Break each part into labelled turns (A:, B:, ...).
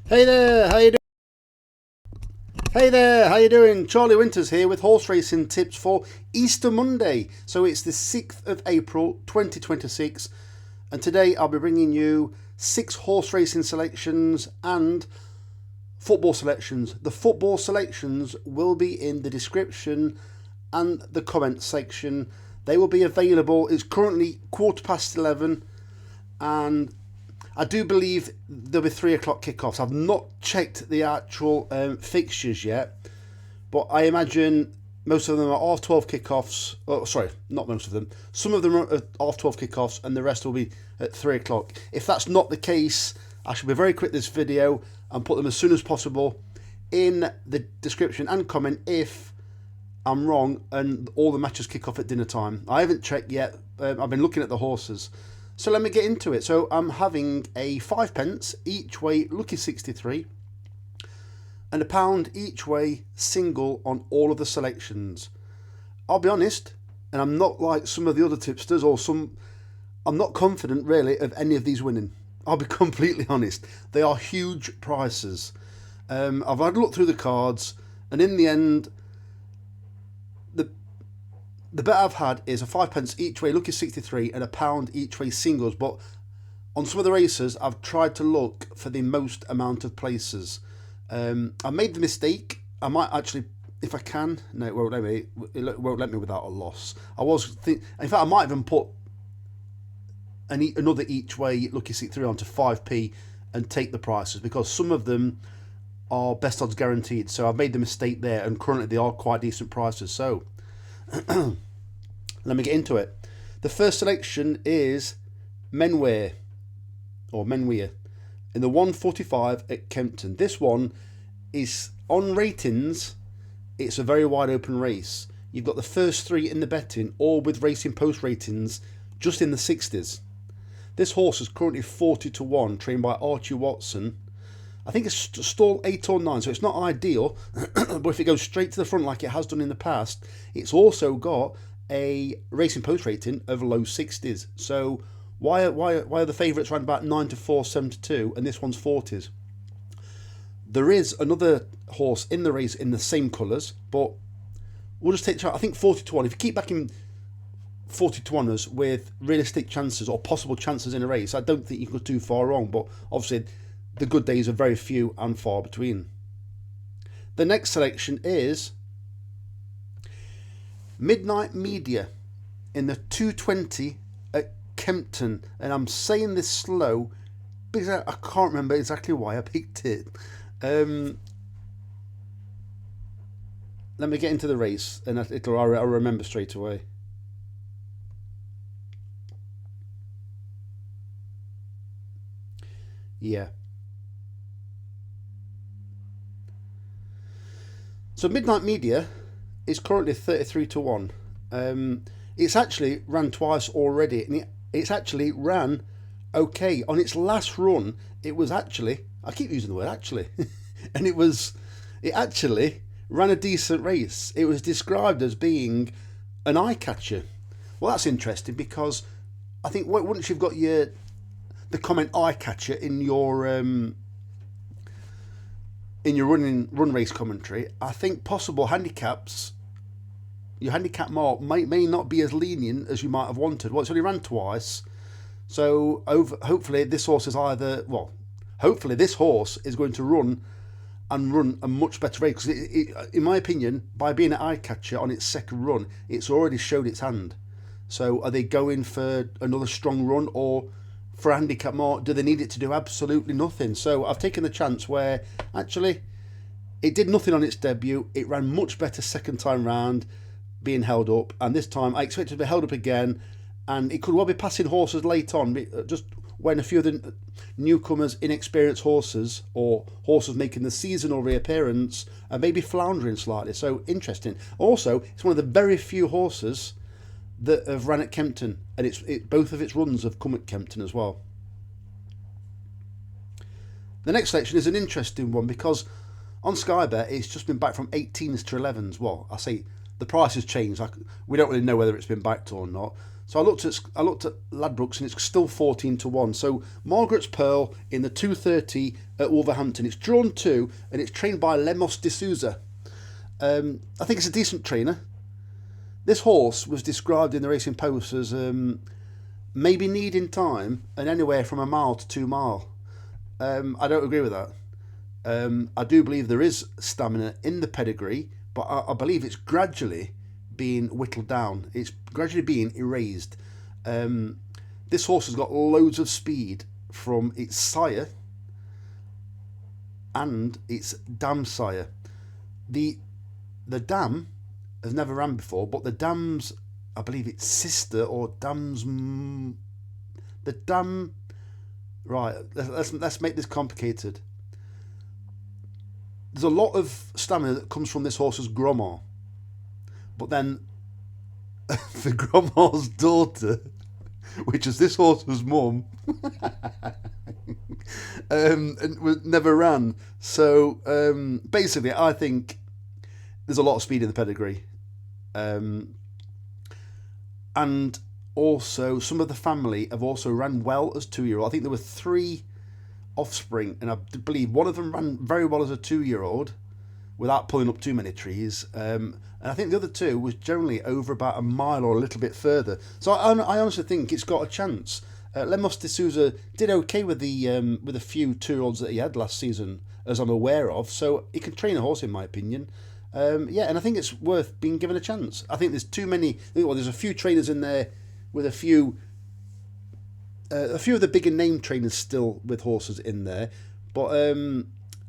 A: Hey there, how you doing? Hey there, how you doing? Charlie Winters here with horse racing tips for Easter Monday. So it's the 6th of April 2026 and today I'll be bringing you 6 horse racing selections and football selections. The football selections will be in the description and the comment section. They will be available. It's currently 11:15 and I do believe there'll be 3 o'clock kickoffs. I've not checked the actual fixtures yet, but I imagine most of them are half 12 kickoffs. Oh, sorry, not most of them. Some of them are at half 12 kickoffs, and the rest will be at 3 o'clock. If that's not the case, I shall be very quick this video and put them as soon as possible in the description and comment if I'm wrong and all the matches kick off at dinner time. I haven't checked yet. I've been looking at the horses. So let me get into it. So I'm having a 5p each way lucky 63 and £1 each way single on all of the selections. I'll be honest, and I'm not like some of the other tipsters I'm not confident really of any of these winning. I'll be completely honest. They are huge prices. I've had a look through the cards, and in the end, the bet I've had is a 5p each way lucky 63 and £1 each way singles, but on some of the races I've tried to look for the most amount of places. I made the mistake. I might actually, if I can, no, it won't let me. It won't let me without a loss. In fact, I might even put another each way lucky 63 onto 5p and take the prices, because some of them are best odds guaranteed. So I've made the mistake there, and currently they are quite decent prices. So let me get into it. The first selection is Menweir in the 145 at Kempton. This one is on ratings. It's a very wide open race. You've got the first 3 in the betting, all with Racing Post ratings just in the 60s. This horse is currently 40-1, trained by Archie Watson. I think it's stall 8 or 9, so it's not ideal. But if it goes straight to the front like it has done in the past, it's also got a Racing Post rating of low 60s. So why are the favourites around about 9-4, 7-2, and this one's 40s? There is another horse in the race in the same colours, but we'll just take, I think, 40-1. If you keep backing 40-1ers with realistic chances or possible chances in a race, I don't think you could go too far wrong. But obviously, the good days are very few and far between. The next selection is Midnight Media in the 220 at Kempton, and I'm saying this slow because I can't remember exactly why I picked it. Let me get into the race, and I'll remember straight away. Yeah. So Midnight Media is currently 33-1. It's actually ran twice already, and it's actually ran okay. On its last run, it was actually, I keep using the word actually, and it actually ran a decent race. It was described as being an eye catcher. Well, that's interesting, because I think once you've got the comment eye catcher in your run race commentary, I think possible handicaps, your handicap mark may not be as lenient as you might have wanted. Well, it's only ran twice, so hopefully this horse is hopefully this horse is going to run a much better race, because in my opinion, by being an eye catcher on its second run, it's already showed its hand. So are they going for another strong run, or for a handicap mark, do they need it to do absolutely nothing? So I've taken the chance where actually it did nothing on its debut. It ran much better second time round, being held up, and this time I expect it to be held up again, and it could well be passing horses late on, just when a few of the newcomers, inexperienced horses, or horses making the seasonal reappearance, are maybe floundering slightly. So interesting. Also, it's one of the very few horses that have ran at Kempton, and both of its runs have come at Kempton as well. The next selection is an interesting one, because on Sky Bet it's just been back from 18s to 11s. Well, I say the price has changed. We don't really know whether it's been backed or not. So I looked at Ladbrokes, and it's still 14-1. So Margarets Pearl in the 2:30 at Wolverhampton. It's drawn 2, and it's trained by Lemos de Souza. I think it's a decent trainer. This horse was described in the Racing Post as maybe needing time and anywhere from 1 mile to 2 mile. I don't agree with that. I do believe there is stamina in the pedigree, but I believe it's gradually being whittled down. It's gradually being erased. This horse has got loads of speed from its sire and its dam sire. The dam has never ran before, but the dam's, I believe it's sister or dam's, the dam. Right, let's make this complicated. There's a lot of stamina that comes from this horse's grandma, but then the grandma's daughter, which is this horse's mum, and never ran. So basically, I think there's a lot of speed in the pedigree, and also some of the family have also ran well as 2-year-old. I think there were 3 offspring, and I believe one of them ran very well as a 2-year-old without pulling up too many trees, and I think the other 2 was generally over about 1 mile or a little bit further. So I honestly think it's got a chance. Lemos de Souza did okay with a few 2-year-olds that he had last season, as I'm aware of, so he can train a horse in my opinion. And I think it's worth being given a chance. I think there's too many. Well, there's a few trainers in there with a few of the bigger name trainers still with horses in there, but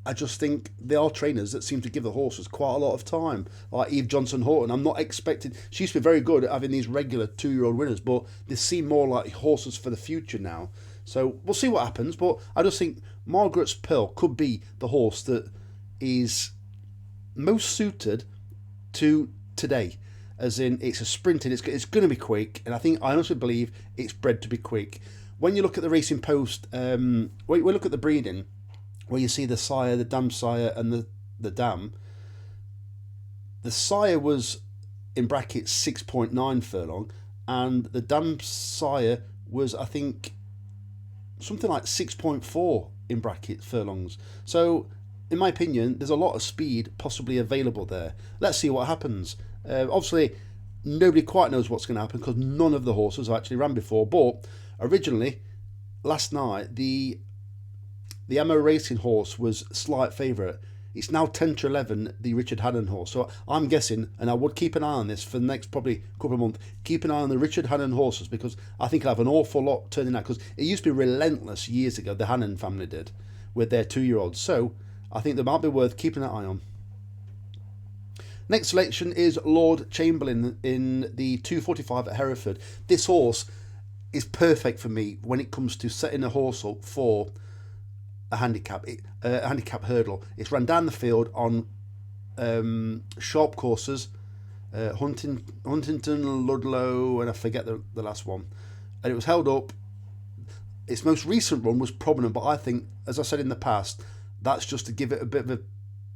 A: I just think there are trainers that seem to give the horses quite a lot of time, like Eve Johnson Horton. I'm not expecting, she used to be very good at having these regular 2-year-old winners, but they seem more like horses for the future now. So we'll see what happens, but I just think Margaret's Pearl could be the horse that is most suited to today, as in it's a sprinting, it's going to be quick, and I honestly believe it's bred to be quick. When you look at the Racing Post, we look at the breeding, where you see the sire, the dam sire, and the dam. The sire was in brackets 6.9 furlong, and the dam sire was, I think, something like 6.4 in brackets furlongs. So in my opinion, there's a lot of speed possibly available there. Let's see what happens. Obviously, nobody quite knows what's going to happen because none of the horses actually ran before. But originally, last night, the Ammo Racing horse was slight favourite. It's now 10-11, the Richard Hannon horse. So I'm guessing, and I would keep an eye on this for the next probably couple of months, keep an eye on the Richard Hannon horses, because I think I'll have an awful lot turning out. Because it used to be relentless years ago, the Hannon family did, with their 2-year-olds. So I think they might be worth keeping an eye on. Next selection is Lord Chamberlain in the 2:45 at Hereford. This horse is perfect for me when it comes to setting a horse up for a handicap hurdle. It's run down the field on sharp courses, Huntington, Ludlow, and I forget the last one. And it was held up. Its most recent run was Prominent, but I think, as I said in the past, that's just to give it a bit of a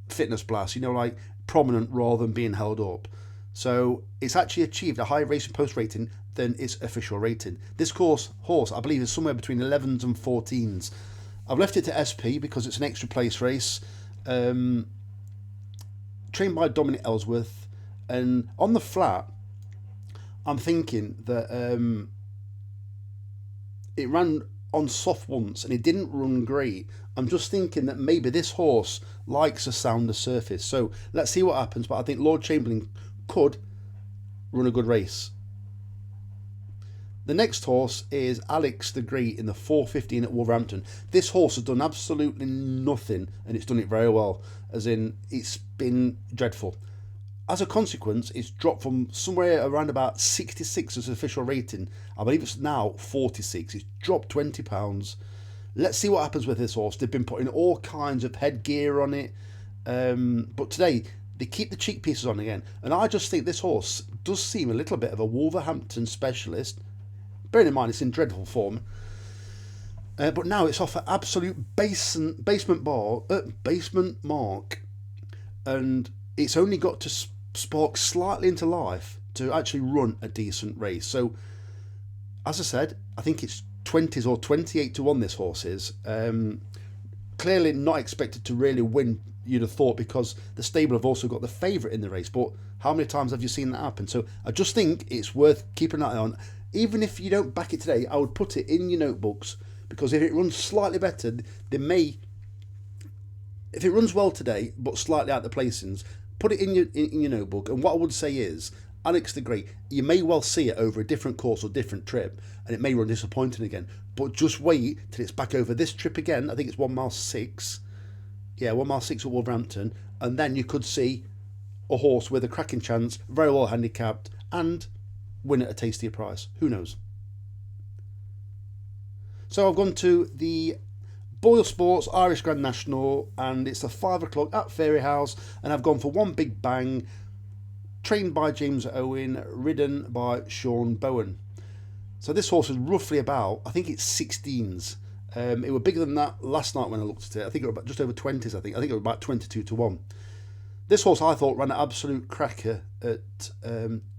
A: fitness blast, like Prominent rather than being held up. So it's actually achieved a higher Racing Post rating than its official rating. This horse, I believe, is somewhere between 11s and 14s. I've left it to SP because it's an extra place race, trained by Dominic Ellsworth, and on the flat, I'm thinking that it ran on soft once and it didn't run great. I'm just thinking that maybe this horse likes a sounder surface. So let's see what happens, but I think Lord Chamberlain could run a good race. The next horse is Alex the Great in the 4:15 at Wolverhampton. This horse has done absolutely nothing, and it's done it very well, as in it's been dreadful. As a consequence, it's dropped from somewhere around about 66 as official rating. I believe it's now 46. It's dropped £20. Let's see what happens with this horse. They've been putting all kinds of headgear on it, but today they keep the cheek pieces on again, and I just think this horse does seem a little bit of a Wolverhampton specialist. Bearing in mind it's in dreadful form, but now it's off an absolute basement mark, and it's only got to spark slightly into life to actually run a decent race. So as I said, I think it's 20s or 28 to 1 this horse is. Clearly not expected to really win, you'd have thought, because the stable have also got the favourite in the race. But how many times have you seen that happen? So I just think it's worth keeping an eye on. Even if you don't back it today, I would put it in your notebooks, because if it runs slightly better, they may... If it runs well today, but slightly out the placings, put it in your notebook. And what I would say is, Alex the Great, you may well see it over a different course or different trip, and it may run disappointing again. But just wait till it's back over this trip again. I think it's 1 mile 6. Yeah, 1 mile 6 at Wolverhampton. And then you could see a horse with a cracking chance, very well handicapped, and win at a tastier price. Who knows? So I've gone to the Boyle Sports Irish Grand National, and it's a 5 o'clock at Fairyhouse, and I've gone for One Big Bang, trained by James Owen, ridden by Sean Bowen. So this horse is roughly about, I think it's 16s. It were bigger than that last night when I looked at it. I think it was about just over 20s. I think it was about 22 to 1. This horse I thought ran an absolute cracker at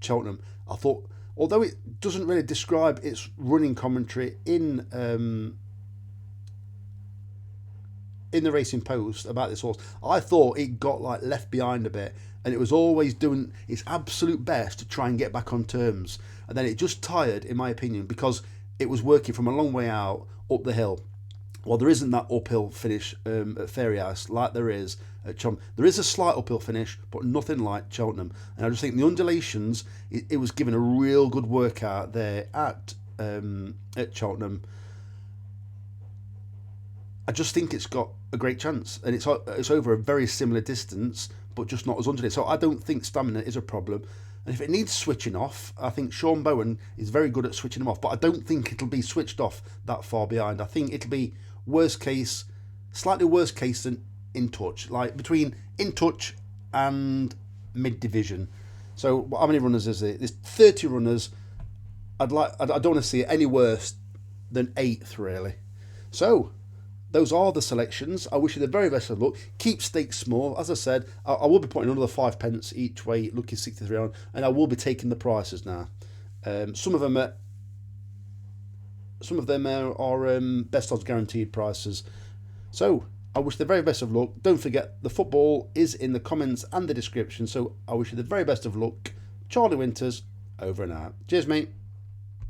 A: Cheltenham. I thought, although it doesn't really describe its running commentary in the Racing Post about this horse, I thought it got like left behind a bit, and it was always doing its absolute best to try and get back on terms, and then it just tired, in my opinion, because it was working from a long way out up the hill. Well, there isn't that uphill finish at Fairyhouse like there is at Cheltenham. There is a slight uphill finish, but nothing like Cheltenham. And I just think the undulations, it was given a real good workout there at Cheltenham. I just think it's got a great chance, and it's over a very similar distance, but just not as undulated. So I don't think stamina is a problem. And if it needs switching off, I think Sean Bowen is very good at switching them off, but I don't think it'll be switched off that far behind. I think it'll be worst case, slightly worse case than In Touch, like between In Touch and mid-division. So how many runners is it? There's 30 runners. I don't want to see it any worse than 8th, really. So those are the selections. I wish you the very best of luck. Keep stakes small. As I said, I will be putting another 5 pence each way, lucky 63 on, and I will be taking the prices now. Some of them are best odds guaranteed prices. So I wish the very best of luck. Don't forget, the football is in the comments and the description. So I wish you the very best of luck. Charlie Winters, over and out. Cheers, mate.